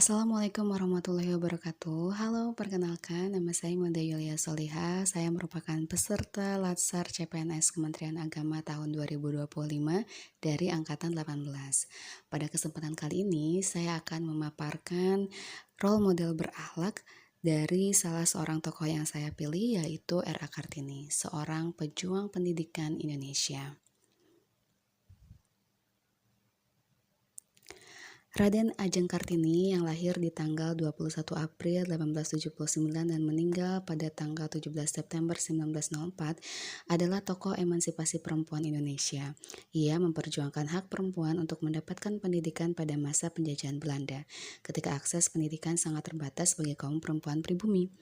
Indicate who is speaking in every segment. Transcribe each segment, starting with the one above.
Speaker 1: Assalamualaikum warahmatullahi wabarakatuh. Halo, perkenalkan nama saya Mada Yulia Soliha. Saya merupakan peserta Latsar CPNS Kementerian Agama tahun 2025 dari angkatan 18. Pada kesempatan kali ini, saya akan memaparkan role model berakhlak dari salah seorang tokoh yang saya pilih, yaitu R.A. Kartini, seorang pejuang pendidikan Indonesia. Raden Ajeng Kartini yang lahir di tanggal 21 April 1879 dan meninggal pada tanggal 17 September 1904 adalah tokoh emansipasi perempuan Indonesia. Ia memperjuangkan hak perempuan untuk mendapatkan pendidikan pada masa penjajahan Belanda, ketika akses pendidikan sangat terbatas bagi kaum perempuan pribumi.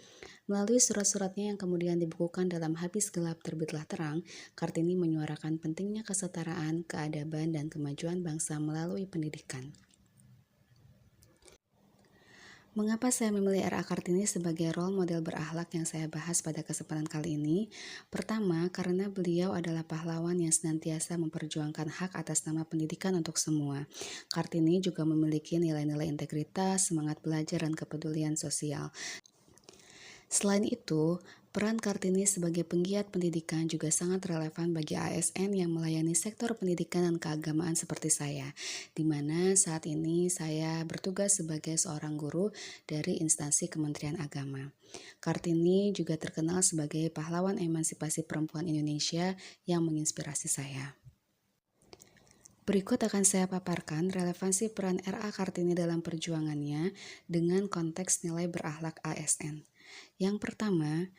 Speaker 1: Melalui surat-suratnya yang kemudian dibukukan dalam Habis Gelap Terbitlah Terang, Kartini menyuarakan pentingnya kesetaraan, keadaban, dan kemajuan bangsa melalui pendidikan. Mengapa saya memilih R.A. Kartini sebagai role model berakhlak yang saya bahas pada kesempatan kali ini? Pertama, karena beliau adalah pahlawan yang senantiasa memperjuangkan hak atas nama pendidikan untuk semua. Kartini juga memiliki nilai-nilai integritas, semangat belajar, dan kepedulian sosial. Selain itu, peran Kartini sebagai penggiat pendidikan juga sangat relevan bagi ASN yang melayani sektor pendidikan dan keagamaan seperti saya, di mana saat ini saya bertugas sebagai seorang guru dari instansi Kementerian Agama. Kartini juga terkenal sebagai pahlawan emansipasi perempuan Indonesia yang menginspirasi saya. Berikut akan saya paparkan relevansi peran R.A. Kartini dalam perjuangannya dengan konteks nilai berakhlak ASN. Yang pertama,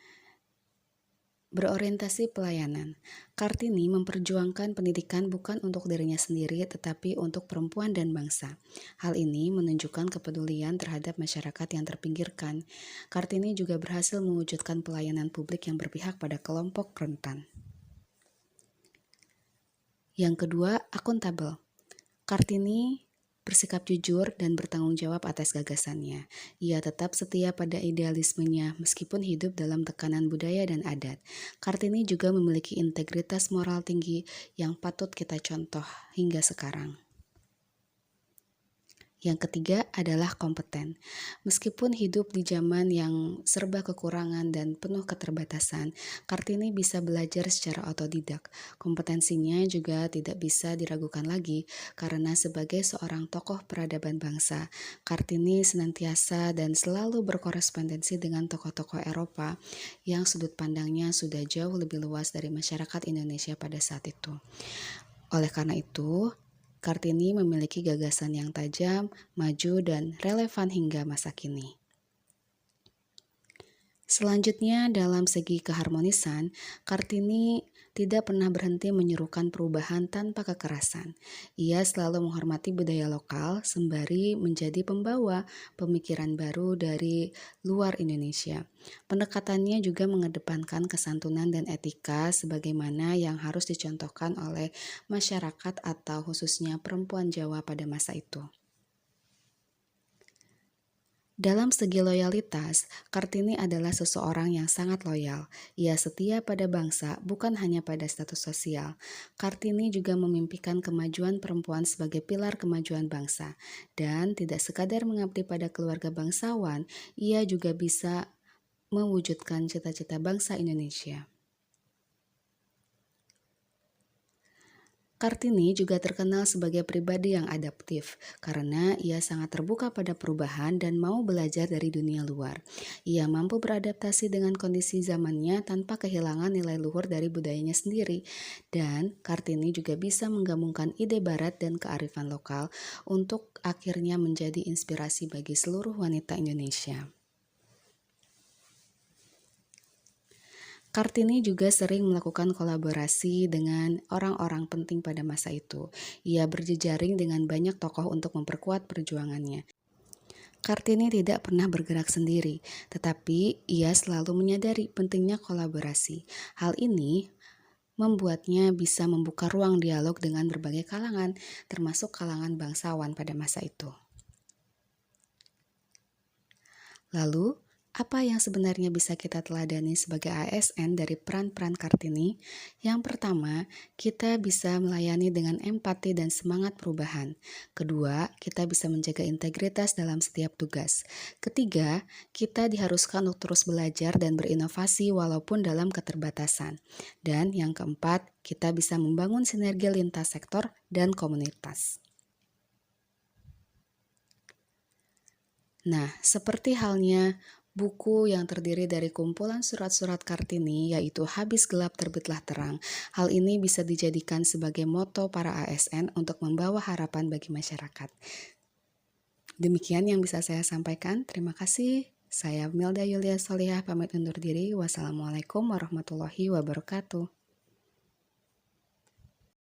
Speaker 1: berorientasi pelayanan. Kartini memperjuangkan pendidikan bukan untuk dirinya sendiri, tetapi untuk perempuan dan bangsa. Hal ini menunjukkan kepedulian terhadap masyarakat yang terpinggirkan. Kartini juga berhasil mewujudkan pelayanan publik yang berpihak pada kelompok rentan. Yang kedua, akuntabel. Kartini bersikap jujur dan bertanggung jawab atas gagasannya. Ia tetap setia pada idealismenya meskipun hidup dalam tekanan budaya dan adat. Kartini juga memiliki integritas moral tinggi yang patut kita contoh hingga sekarang. Yang ketiga adalah kompeten. Meskipun hidup di zaman yang serba kekurangan dan penuh keterbatasan, Kartini bisa belajar secara otodidak. Kompetensinya juga tidak bisa diragukan lagi karena sebagai seorang tokoh peradaban bangsa, Kartini senantiasa dan selalu berkorespondensi dengan tokoh-tokoh Eropa yang sudut pandangnya sudah jauh lebih luas dari masyarakat Indonesia pada saat itu. Oleh karena itu, Kartini memiliki gagasan yang tajam, maju, dan relevan hingga masa kini. Selanjutnya, dalam segi keharmonisan, Kartini tidak pernah berhenti menyerukan perubahan tanpa kekerasan. Ia selalu menghormati budaya lokal sembari menjadi pembawa pemikiran baru dari luar Indonesia. Pendekatannya juga mengedepankan kesantunan dan etika sebagaimana yang harus dicontohkan oleh masyarakat atau khususnya perempuan Jawa pada masa itu. Dalam segi loyalitas, Kartini adalah seseorang yang sangat loyal. Ia setia pada bangsa, bukan hanya pada status sosial. Kartini juga memimpikan kemajuan perempuan sebagai pilar kemajuan bangsa. Dan tidak sekadar mengabdi pada keluarga bangsawan, ia juga bisa mewujudkan cita-cita bangsa Indonesia. Kartini juga terkenal sebagai pribadi yang adaptif karena ia sangat terbuka pada perubahan dan mau belajar dari dunia luar. Ia mampu beradaptasi dengan kondisi zamannya tanpa kehilangan nilai luhur dari budayanya sendiri. Dan Kartini juga bisa menggabungkan ide barat dan kearifan lokal untuk akhirnya menjadi inspirasi bagi seluruh wanita Indonesia. Kartini juga sering melakukan kolaborasi dengan orang-orang penting pada masa itu. Ia berjejaring dengan banyak tokoh untuk memperkuat perjuangannya. Kartini tidak pernah bergerak sendiri, tetapi ia selalu menyadari pentingnya kolaborasi. Hal ini membuatnya bisa membuka ruang dialog dengan berbagai kalangan, termasuk kalangan bangsawan pada masa itu. Lalu, Apa yang sebenarnya bisa kita teladani sebagai ASN dari peran-peran Kartini? Yang pertama, kita bisa melayani dengan empati dan semangat perubahan. Kedua, kita bisa menjaga integritas dalam setiap tugas. Ketiga, kita diharuskan untuk terus belajar dan berinovasi walaupun dalam keterbatasan. Dan yang keempat, kita bisa membangun sinergi lintas sektor dan komunitas. Nah, seperti halnya buku yang terdiri dari kumpulan surat-surat Kartini, yaitu Habis Gelap Terbitlah Terang. Hal ini bisa dijadikan sebagai moto para ASN untuk membawa harapan bagi masyarakat. Demikian yang bisa saya sampaikan. Terima kasih. Saya Milda Yulia Solihah pamit undur diri. Wassalamualaikum warahmatullahi wabarakatuh.